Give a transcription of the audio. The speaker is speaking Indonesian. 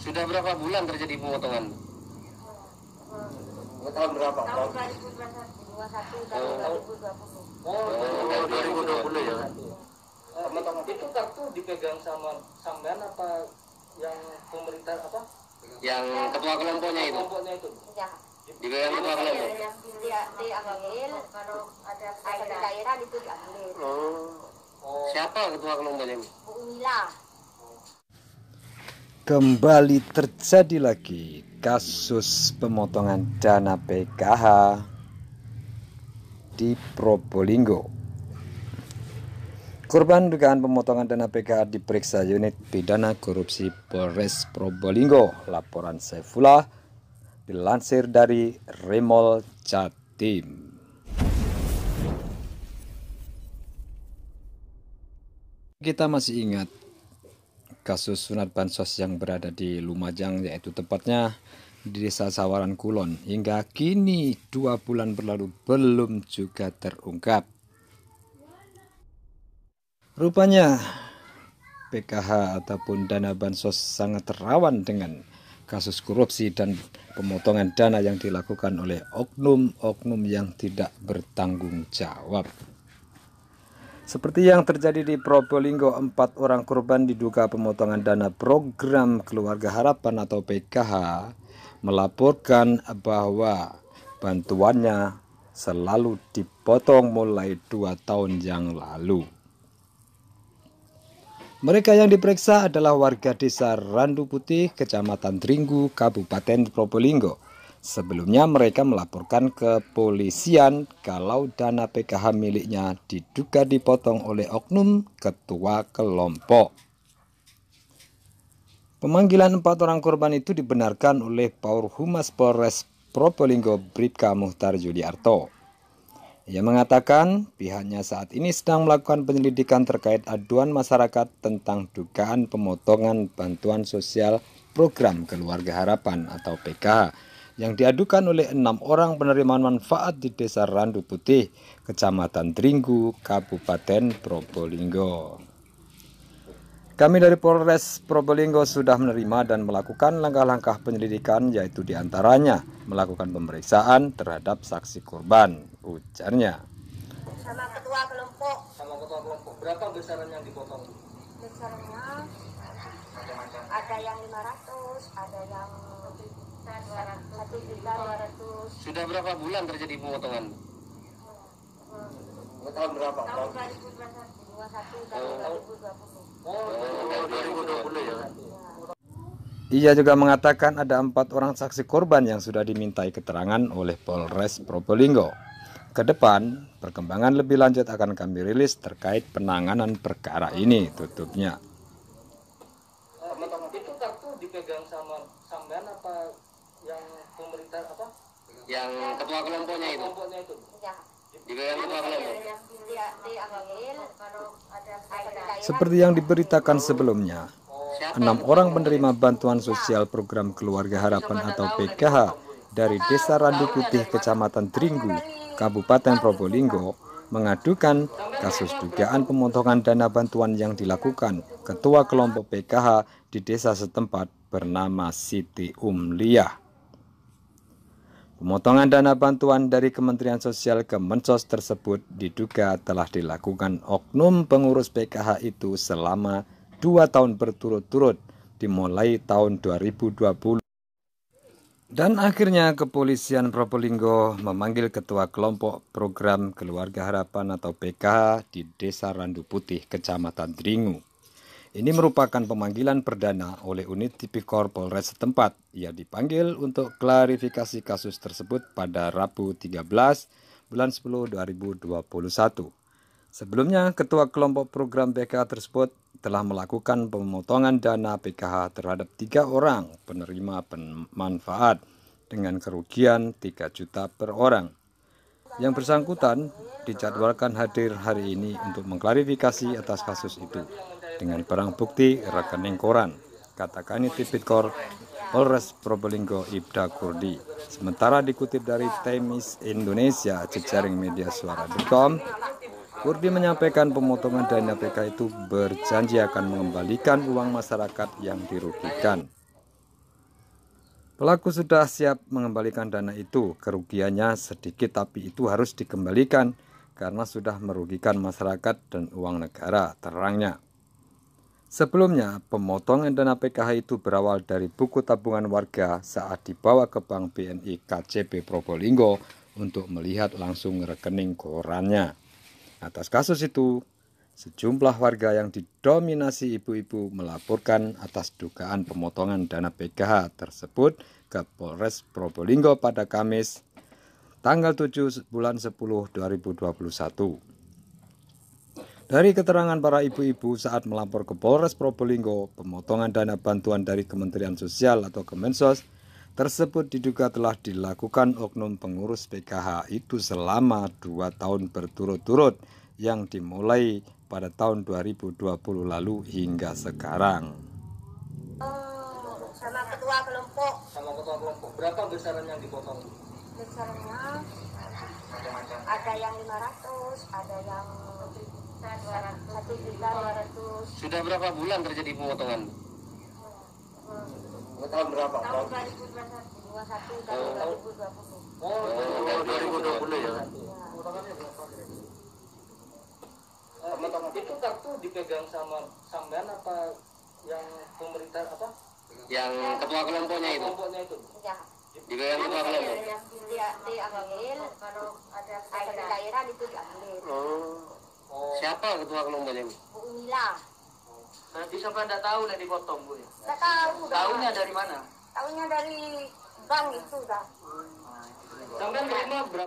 Sudah berapa bulan terjadi pemotongan? Tahun berapa? Tahun 2021 dan 2020. Oh, 2020 ya. Teman-teman itu kartu dipegang sama sampean apa yang pemerintah apa? Yang ketua kelompoknya itu. Kelompoknya itu. Ya. Dipegang ketua kelompok. Diambil kalau ada daerah itu diambil. Oh. Siapa ketua kelompoknya? Bu Mila. Kembali terjadi lagi kasus pemotongan dana PKH di Probolinggo. Korban dugaan pemotongan dana PKH diperiksa unit pidana korupsi Polres Probolinggo. Laporan Saifullah dilansir dari Remol Jatim. Kita masih ingat kasus sunat bansos yang berada di Lumajang, yaitu tepatnya di Desa Sawaran Kulon. Hingga kini 2 bulan berlalu belum juga terungkap. Rupanya PKH ataupun dana bansos sangat rawan dengan kasus korupsi dan pemotongan dana yang dilakukan oleh oknum-oknum yang tidak bertanggung jawab. Seperti yang terjadi di Probolinggo, 4 orang korban diduga pemotongan dana program Keluarga Harapan atau PKH melaporkan bahwa bantuannya selalu dipotong mulai 2 tahun yang lalu. Mereka yang diperiksa adalah warga desa Randu Putih, Kecamatan Dringgu, Kabupaten Probolinggo. Sebelumnya mereka melaporkan ke polisian kalau dana PKH miliknya diduga dipotong oleh oknum ketua kelompok. Pemanggilan 4 orang korban itu dibenarkan oleh Paur Humas Polres Probolinggo Bribka Muhtar Juliarto. Ia mengatakan pihaknya saat ini sedang melakukan penyelidikan terkait aduan masyarakat tentang dugaan pemotongan bantuan sosial program Keluarga Harapan atau PKH yang diadukan oleh 6 orang penerima manfaat di Desa Randu Putih, Kecamatan Dringgu, Kabupaten Probolinggo. Kami dari Polres Probolinggo sudah menerima dan melakukan langkah-langkah penyelidikan, yaitu diantaranya melakukan pemeriksaan terhadap saksi korban, ujarnya. Sama ketua kelompok. Sama ketua kelompok. Berapa besaran yang dipotong? Besarnya ada yang 500, ada yang 1.200. Sudah berapa bulan terjadi pemotongan? Tahun berapa? Tahun 2021 dan 2020. Oh, 2020 ya. Ia juga mengatakan ada 4 orang saksi korban yang sudah dimintai keterangan oleh Polres Probolinggo. Ke depan, perkembangan lebih lanjut akan kami rilis terkait penanganan perkara ini, tutupnya. Itu kartu dipegang sama sampean apa yang pemerintah apa? Yang ketua kelompoknya itu. Kelompoknya itu. Ya. Dipegang ketua kelompok. Seperti yang diberitakan sebelumnya, 6 orang penerima bantuan sosial program Keluarga Harapan atau PKH dari Desa Randu Putih, Kecamatan Dringgu, Kabupaten Probolinggo mengadukan kasus dugaan pemotongan dana bantuan yang dilakukan ketua kelompok PKH di desa setempat bernama Siti Umliah. Pemotongan dana bantuan dari Kementerian Sosial ke Mensos tersebut diduga telah dilakukan oknum pengurus PKH itu selama 2 tahun berturut-turut dimulai tahun 2020. Dan akhirnya kepolisian Probolinggo memanggil ketua kelompok program Keluarga Harapan atau PKH di Desa Randu Putih, Kecamatan Dringgu. Ini merupakan pemanggilan perdana oleh unit Tipikor Polres setempat. Ia dipanggil untuk klarifikasi kasus tersebut pada Rabu 13 bulan 10 2021. Sebelumnya, ketua kelompok program PKH tersebut telah melakukan pemotongan dana PKH terhadap 3 orang penerima manfaat dengan kerugian 3 juta per orang. Yang bersangkutan dijadwalkan hadir hari ini untuk mengklarifikasi atas kasus itu dengan barang bukti rekening koran, kata Kanit Tipikor Polres Probolinggo Ibda Kurdi. Sementara dikutip dari Times Indonesia, jejaring media suara.com, Kurdi menyampaikan pemotongan dana PKH itu berjanji akan mengembalikan uang masyarakat yang dirugikan. Pelaku sudah siap mengembalikan dana itu, kerugiannya sedikit tapi itu harus dikembalikan karena sudah merugikan masyarakat dan uang negara, terangnya. Sebelumnya, pemotongan dana PKH itu berawal dari buku tabungan warga saat dibawa ke Bank BNI KCP Probolinggo untuk melihat langsung rekening korannya. Atas kasus itu, sejumlah warga yang didominasi ibu-ibu melaporkan atas dugaan pemotongan dana PKH tersebut ke Polres Probolinggo pada Kamis, tanggal 7 bulan 10 2021. Dari keterangan para ibu-ibu saat melapor ke Polres Probolinggo, pemotongan dana bantuan dari Kementerian Sosial atau Kemensos tersebut diduga telah dilakukan oknum pengurus PKH itu selama 2 tahun berturut-turut yang dimulai pada tahun 2020 lalu hingga sekarang. Sama ketua kelompok. Sama ketua kelompok. Berapa besaran yang dipotong? Besarnya ada yang 500, ada yang 1.200. Sudah berapa bulan terjadi pemotongan? Tahun berapa? Tahun 2021 dan 2020. Oh, 2020 ya. Potongannya berapa? Itu kartu dipegang sama sampean apa yang pemerintah apa? Yang ketua kelompoknya itu. Kelompoknya itu. Ya. Dipegang ketua kelompok. Dia diambil, kalau ada daerah itu diambil. Oh. Siapa ketua kelompoknya? Bu Mila. Berarti sampai enggak tahu nih dipotong, Bu. Nggak tahu. Tahunya dari mana? Tahunya dari bank itu dah. Sampean terima berapa?